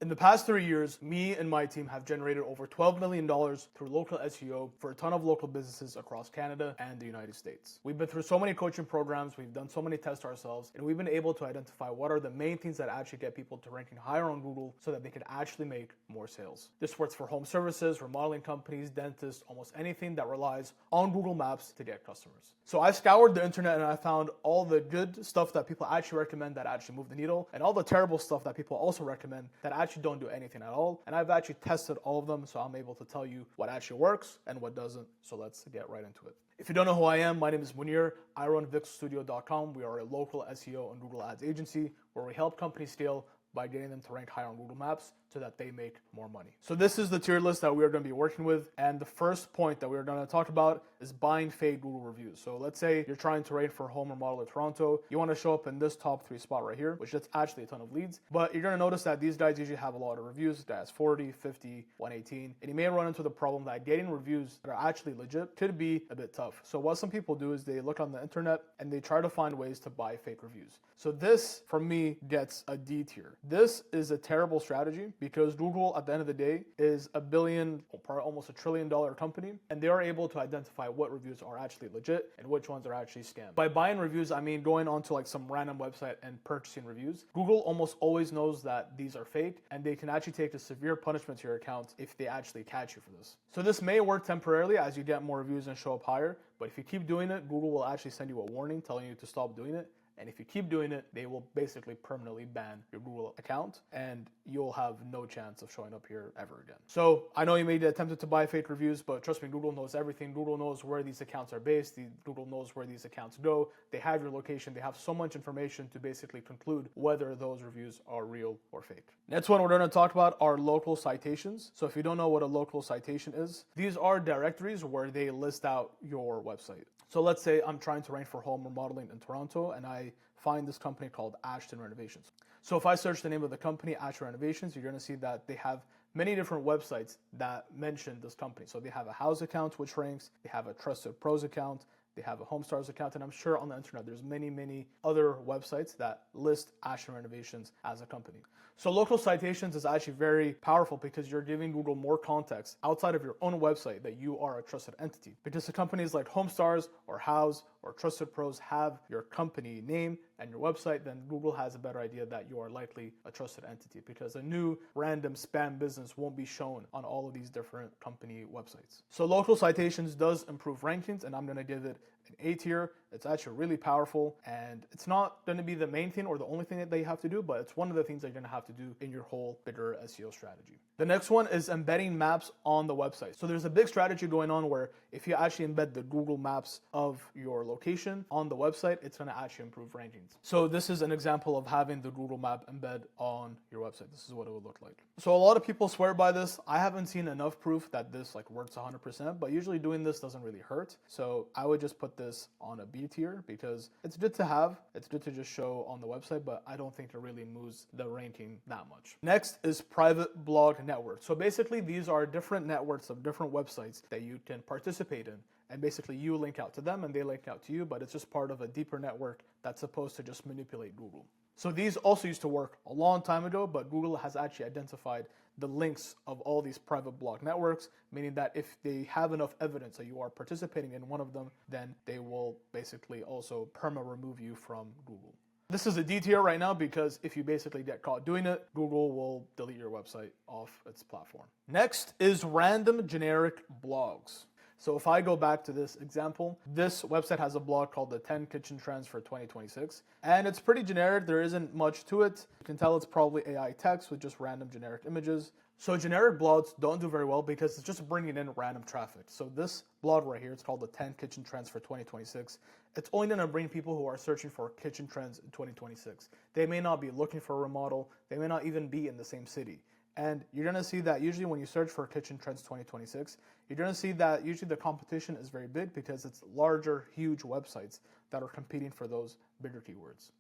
In the past 3 years, me and my team have generated over $12 million through local SEO for a ton of local businesses across Canada and the United States. We've been through so many coaching programs, we've done so many tests ourselves, and we've been able to identify what are the main things that actually get people to ranking higher on Google so that they can actually make more sales. This works for home services, remodeling companies, dentists, almost anything that relies on Google Maps to get customers. So I scoured the internet and I found all the good stuff that people actually recommend that actually move the needle, and all the terrible stuff that people also recommend that actually don't do anything at all. And I've actually tested all of them, so I'm able to tell you what actually works and what doesn't. So let's get right into it. If you don't know who I am, my name is Munir. I run VixStudio.com. We are a local SEO and Google Ads agency where we help companies scale by getting them to rank higher on Google Maps so that they make more money. So this is the tier list that we are going to be working with, and the first point that we're going to talk about is buying fake Google reviews. So let's say you're trying to rank for home remodel in Toronto. You want to show up in this top 3 spot right here, which is actually a ton of leads, but you're going to notice that these guys usually have a lot of reviews. This guy has 40, 50, 118, and you may run into the problem that getting reviews that are actually legit could be a bit tough. So what some people do is they look on the internet and they try to find ways to buy fake reviews. So this, for me, gets a D tier. This is a terrible strategy because Google, at the end of the day, is a billion, or almost $1 trillion company, and they are able to identify what reviews are actually legit and which ones are actually scam. By buying reviews, I mean going onto like some random website and purchasing reviews. Google almost always knows that these are fake, and they can actually take a severe punishment to your account if they actually catch you for this. So this may work temporarily as you get more reviews and show up higher, but if you keep doing it, Google will actually send you a warning telling you to stop doing it. And if you keep doing it, they will basically permanently ban your Google account and you'll have no chance of showing up here ever again. So I know you may have attempted to buy fake reviews, but trust me, Google knows everything. Google knows where these accounts are based. Google knows where these accounts go. They have your location. They have so much information to basically conclude whether those reviews are real or fake. Next one we're going to talk about are local citations. So if you don't know what a local citation is, these are directories where they list out your website. So let's say I'm trying to rank for home remodeling in Toronto and I find this company called Ashton Renovations. So if I search the name of the company, Ashton Renovations, you're going to see that they have many different websites that mention this company. So they have a house account which ranks, they have a Trusted Pros account, they have a Home Stars account, and I'm sure on the internet there's many other websites that list Ashton Renovations as a company. So local citations is actually very powerful because you're giving Google more context outside of your own website that you are a trusted entity. Because the companies like Home Stars or House or Trusted Pros have your company name and your website, then Google has a better idea that you are likely a trusted entity because a new random spam business won't be shown on all of these different company websites. So local citations does improve rankings, and I'm going to give it an A tier. It's actually really powerful, and it's not going to be the main thing or the only thing that you have to do, but it's one of the things that you're going to have to do in your whole bigger SEO strategy. The next one is embedding maps on the website. So there's a big strategy going on where if you actually embed the Google Maps of your location on the website, it's going to actually improve rankings. So this is an example of having the Google Map embed on your website. This is what it would look like. So a lot of people swear by this. I haven't seen enough proof that this works 100%, but usually doing this doesn't really hurt. So I would just put this on a B tier because it's good to have, it's good to just show on the website, but I don't think it really moves the ranking that much. Next is private blog networks. So basically these are different networks of different websites that you can participate in. And basically you link out to them and they link out to you, but it's just part of a deeper network that's supposed to just manipulate Google. So these also used to work a long time ago, but Google has actually identified the links of all these private blog networks, meaning that if they have enough evidence that you are participating in one of them, then they will basically also remove you from Google. This is a D tier right now because if you basically get caught doing it, Google will delete your website off its platform. Next is random generic blogs. So if I go back to this example, this website has a blog called the 10 Kitchen Trends for 2026, and it's pretty generic. There isn't much to it. You can tell it's probably AI text with just random generic images. So generic blogs don't do very well because it's just bringing in random traffic. So this blog right here, it's called the 10 Kitchen Trends for 2026. It's only going to bring people who are searching for kitchen trends in 2026. They may not be looking for a remodel. They may not even be in the same city. And you're going to see that usually when you search for kitchen trends 2026, you're going to see that usually the competition is very big because it's larger, huge websites that are competing for those bigger keywords.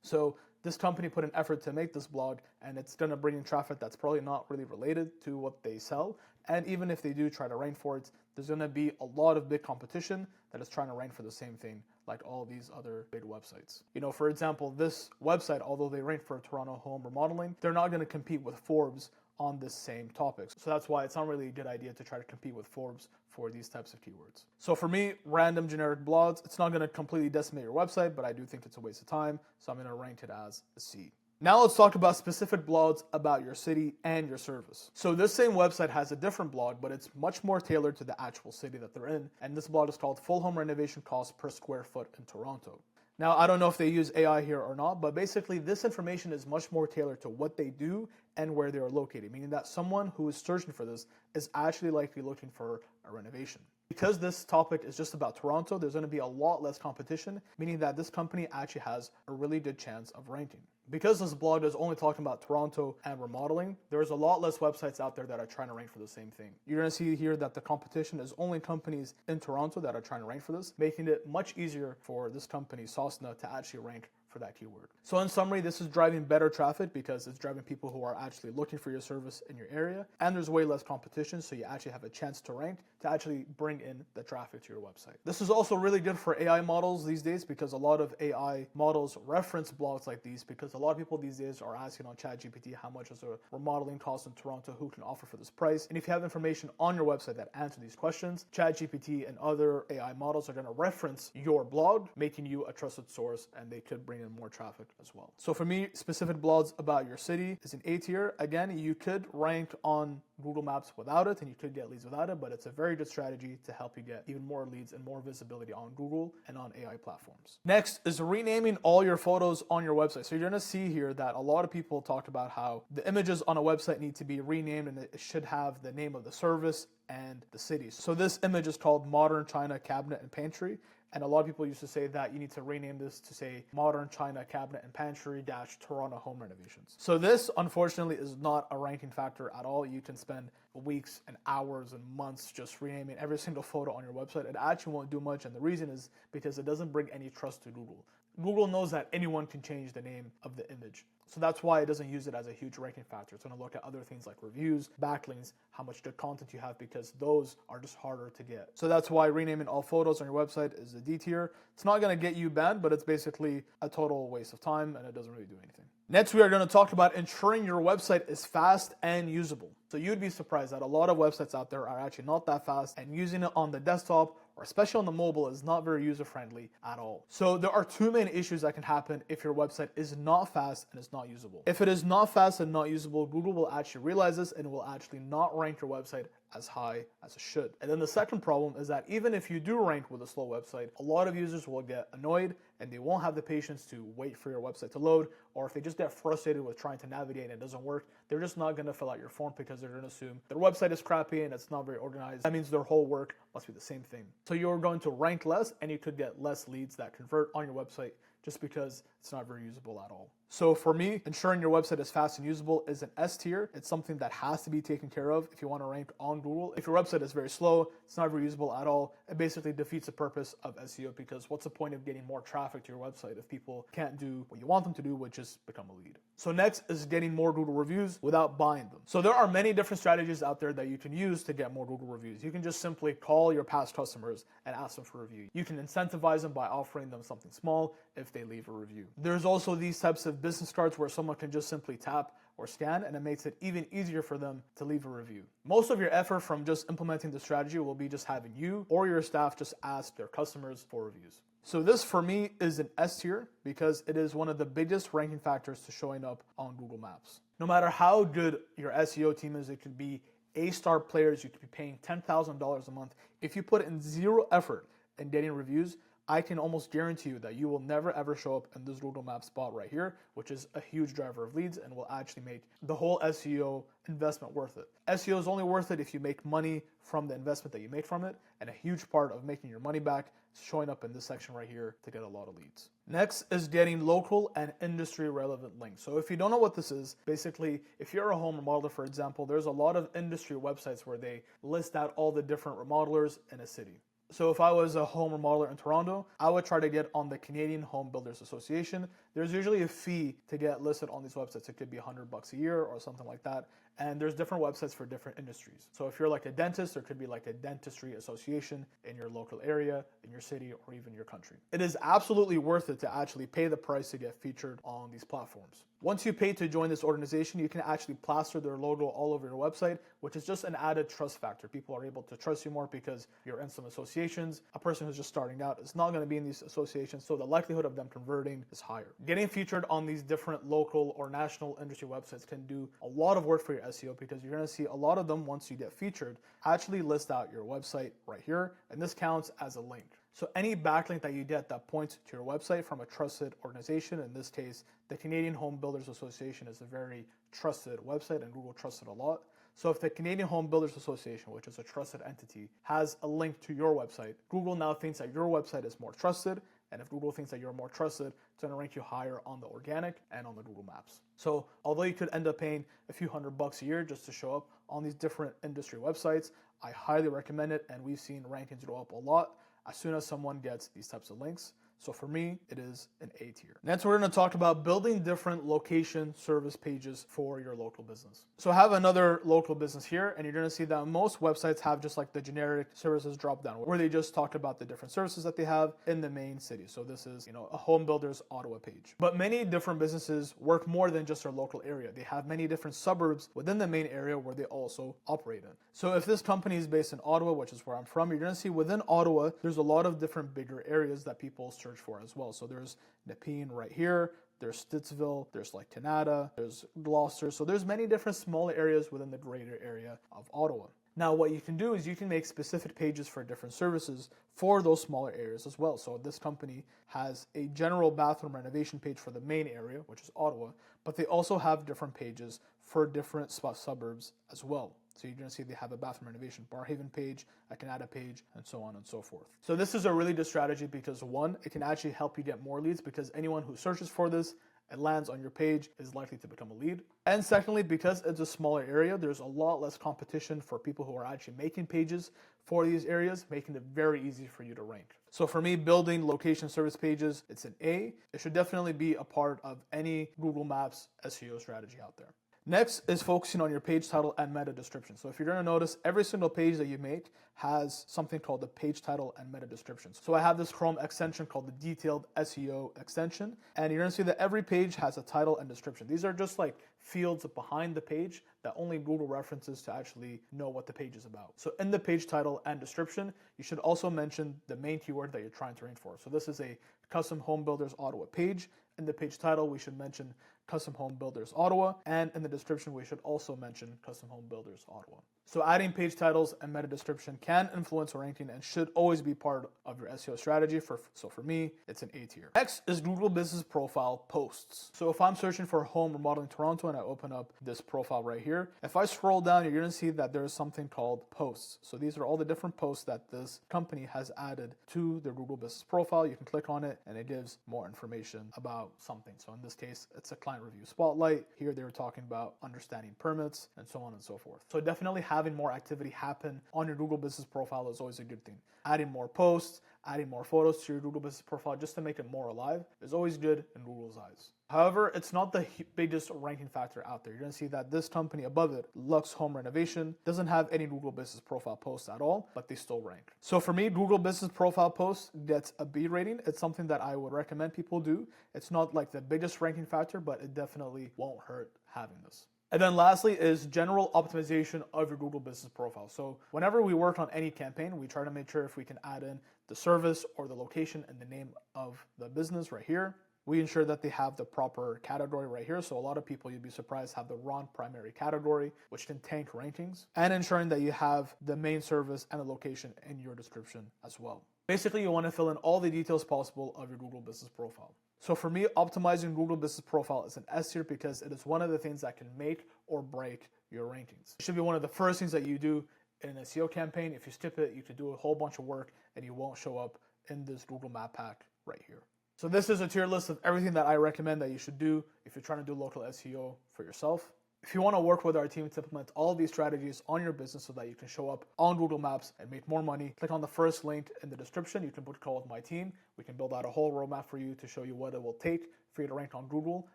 So this company put an effort to make this blog, and it's going to bring in traffic that's probably not really related to what they sell. And even if they do try to rank for it, there's going to be a lot of big competition that is trying to rank for the same thing like all these other big websites. You know, for example, this website, although they rank for Toronto home remodeling, they're not going to compete with Forbes on this same topic. So that's why it's not really a good idea to try to compete with Forbes for these types of keywords. So for me, random generic blogs, it's not going to completely decimate your website, but I do think it's a waste of time. So I'm going to rank it as a C. Now let's talk about specific blogs about your city and your service. So this same website has a different blog, but it's much more tailored to the actual city that they're in. And this blog is called Full Home Renovation Costs per Square Foot in Toronto. Now, I don't know if they use AI here or not, but basically this information is much more tailored to what they do and where they are located, meaning that someone who is searching for this is actually likely looking for a renovation. Because this topic is just about Toronto, there's going to be a lot less competition, meaning that this company actually has a really good chance of ranking. Because this blog is only talking about Toronto and remodeling, there's a lot less websites out there that are trying to rank for the same thing. You're going to see here that the competition is only companies in Toronto that are trying to rank for this, making it much easier for this company, Sosna, to actually rank for that keyword. So in summary, this is driving better traffic because it's driving people who are actually looking for your service in your area, and there's way less competition, so you actually have a chance to rank to actually bring in the traffic to your website. This is also really good for AI models these days because a lot of AI models reference blogs like these because a lot of people these days are asking on ChatGPT how much is a remodeling cost in Toronto, who can offer for this price. And if you have information on your website that answer these questions, ChatGPT and other AI models are going to reference your blog, making you a trusted source, and they could bring in more traffic as well. So for me, specific blogs about your city is an A tier. Again, you could rank on Google Maps without it, and you could get leads without it, but it's a very good strategy to help you get even more leads and more visibility on Google and on AI platforms. Next is renaming all your photos on your website. So you're going to see here that a lot of people talk about how the images on a website need to be renamed and it should have the name of the service and the city. So this image is called Modern China Cabinet and Pantry. And a lot of people used to say that you need to rename this to say Modern China Cabinet and Pantry - Toronto Home Renovations. So this, unfortunately, is not a ranking factor at all. You can spend weeks and hours and months just renaming every single photo on your website. It actually won't do much, and the reason is because it doesn't bring any trust to Google. Google knows that anyone can change the name of the image. So that's why it doesn't use it as a huge ranking factor. It's going to look at other things like reviews, backlinks, how much good content you have, because those are just harder to get. So that's why renaming all photos on your website is a D tier. It's not going to get you banned, but it's basically a total waste of time and it doesn't really do anything. Next, we are going to talk about ensuring your website is fast and usable. So you'd be surprised that a lot of websites out there are actually not that fast, and using it on the desktop or especially on the mobile is not very user-friendly at all. So there are two main issues that can happen if your website is not fast and is not usable. If it is not fast and not usable, Google will actually realize this and will actually not rank your website as high as it should. And then the second problem is that even if you do rank with a slow website, a lot of users will get annoyed and they won't have the patience to wait for your website to load, or if they just get frustrated with trying to navigate and it doesn't work, they're just not going to fill out your form because they're going to assume their website is crappy and it's not very organized. That means their whole work must be the same thing. So you're going to rank less and you could get less leads that convert on your website just because it's not very usable at all. So for me, ensuring your website is fast and usable is an S tier. It's something that has to be taken care of if you want to rank on Google. If your website is very slow, it's not very usable at all, it basically defeats the purpose of SEO, because what's the point of getting more traffic to your website if people can't do what you want them to do, which is become a lead? So next is getting more Google reviews without buying them. So there are many different strategies out there that you can use to get more Google reviews. You can just simply call your past customers and ask them for a review. You can incentivize them by offering them something small if they leave a review. There's also these types of business cards where someone can just simply tap or scan, and it makes it even easier for them to leave a review. Most of your effort from just implementing the strategy will be just having you or your staff just ask their customers for reviews. So this for me is an S tier because it is one of the biggest ranking factors to showing up on Google Maps. No matter how good your SEO team is, it could be A-star players, you could be paying $10,000 a month. If you put in zero effort in getting reviews, I can almost guarantee you that you will never ever show up in this Google Maps spot right here, which is a huge driver of leads and will actually make the whole SEO investment worth it. SEO is only worth it if you make money from the investment that you make from it, and a huge part of making your money back is showing up in this section right here to get a lot of leads. Next is getting local and industry relevant links. So if you don't know what this is, basically, if you're a home remodeler, for example, there's a lot of industry websites where they list out all the different remodelers in a city. So if I was a home remodeler in Toronto, I would try to get on the Canadian Home Builders Association. There's usually a fee to get listed on these websites. It could be $100 a year or something like that. And there's different websites for different industries. So if you're like a dentist, there could be like a dentistry association in your local area, in your city, or even your country. It is absolutely worth it to actually pay the price to get featured on these platforms. Once you pay to join this organization, you can actually plaster their logo all over your website, which is just an added trust factor. People are able to trust you more because you're in some associations. A person who's just starting out is not going to be in these associations, so the likelihood of them converting is higher. Getting featured on these different local or national industry websites can do a lot of work for your SEO, because you're going to see a lot of them, once you get featured, actually list out your website right here, and this counts as a link. So any backlink that you get that points to your website from a trusted organization, in this case, the Canadian Home Builders Association is a very trusted website, and Google trusts it a lot. So if the Canadian Home Builders Association, which is a trusted entity, has a link to your website, Google now thinks that your website is more trusted. And if Google thinks that you're more trusted, it's going to rank you higher on the organic and on the Google Maps. So although you could end up paying a few $100 a year just to show up on these different industry websites, I highly recommend it, and we've seen rankings go up a lot as soon as someone gets these types of links. So for me, it is an A tier. Next, we're going to talk about building different location service pages for your local business. So I have another local business here, and you're going to see that most websites have just like the generic services drop down, where they just talk about the different services that they have in the main city. So this is, a home builder's Ottawa page. But many different businesses work more than just their local area. They have many different suburbs within the main area where they also operate in. So if this company is based in Ottawa, which is where I'm from, you're going to see within Ottawa, there's a lot of different bigger areas that people search for as well. So there's Nepean right here, there's Stittsville, there's like Canada, there's Gloucester. So there's many different smaller areas within the greater area of Ottawa. Now what you can do is you can make specific pages for different services for those smaller areas as well. So this company has a general bathroom renovation page for the main area, which is Ottawa, but they also have different pages for different suburbs as well. So you're going to see they have a bathroom renovation Barhaven page, a Canada page, and so on and so forth. So this is a really good strategy because, one, it can actually help you get more leads, because anyone who searches for this and lands on your page is likely to become a lead. And secondly, because it's a smaller area, there's a lot less competition for people who are actually making pages for these areas, making it very easy for you to rank. So for me, building location service pages, it's an A. It should definitely be a part of any Google Maps SEO strategy out there. Next is focusing on your page title and meta description. So if you're going to notice, every single page that you make has something called the page title and meta description. So I have this Chrome extension called the Detailed SEO extension, and you're going to see that every page has a title and description. These are just like fields behind the page that only Google references to actually know what the page is about. So in the page title and description, you should also mention the main keyword that you're trying to rank for. So this is a custom home builders Ottawa page. In the page title, we should mention Custom Home Builders Ottawa, and in the description, we should also mention Custom Home Builders Ottawa. So adding page titles and meta description can influence ranking and should always be part of your SEO strategy. So for me, it's an A tier. Next is Google Business Profile posts. So if I'm searching for home remodeling Toronto and I open up this profile right here, if I scroll down, you're going to see that there's something called posts. So these are all the different posts that this company has added to their Google Business Profile. You can click on it and it gives more information about something. So in this case, it's a client review spotlight. Here they were talking about understanding permits and so on and so forth. So definitely having more activity happen on your Google Business Profile is always a good thing. Adding more posts, adding more photos to your Google Business Profile just to make it more alive is always good in Google's eyes. However, it's not the biggest ranking factor out there. You're going to see that this company above it, Lux Home Renovation, doesn't have any Google Business Profile posts at all, but they still rank. So for me, Google Business Profile posts gets a B rating. It's something that I would recommend people do. It's not like the biggest ranking factor, but it definitely won't hurt having this. And then lastly is general optimization of your Google Business Profile. So whenever we work on any campaign, we try to make sure if we can add in the service or the location and the name of the business right here. We ensure that they have the proper category right here. So a lot of people, you'd be surprised, have the wrong primary category, which can tank rankings, and ensuring that you have the main service and the location in your description as well. Basically, you want to fill in all the details possible of your Google Business Profile. So for me, optimizing Google Business Profile is an S tier because it is one of the things that can make or break your rankings. It should be one of the first things that you do in an SEO campaign. If you skip it, you could do a whole bunch of work and you won't show up in this Google Map pack right here. So this is a tier list of everything that I recommend that you should do if you're trying to do local SEO for yourself. If you want to work with our team to implement all of these strategies on your business so that you can show up on Google Maps and make more money, click on the first link in the description. You can book a call with my team. We can build out a whole roadmap for you to show you what it will take for you to rank on Google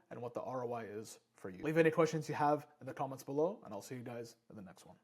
and what the ROI is for you. Leave any questions you have in the comments below, and I'll see you guys in the next one.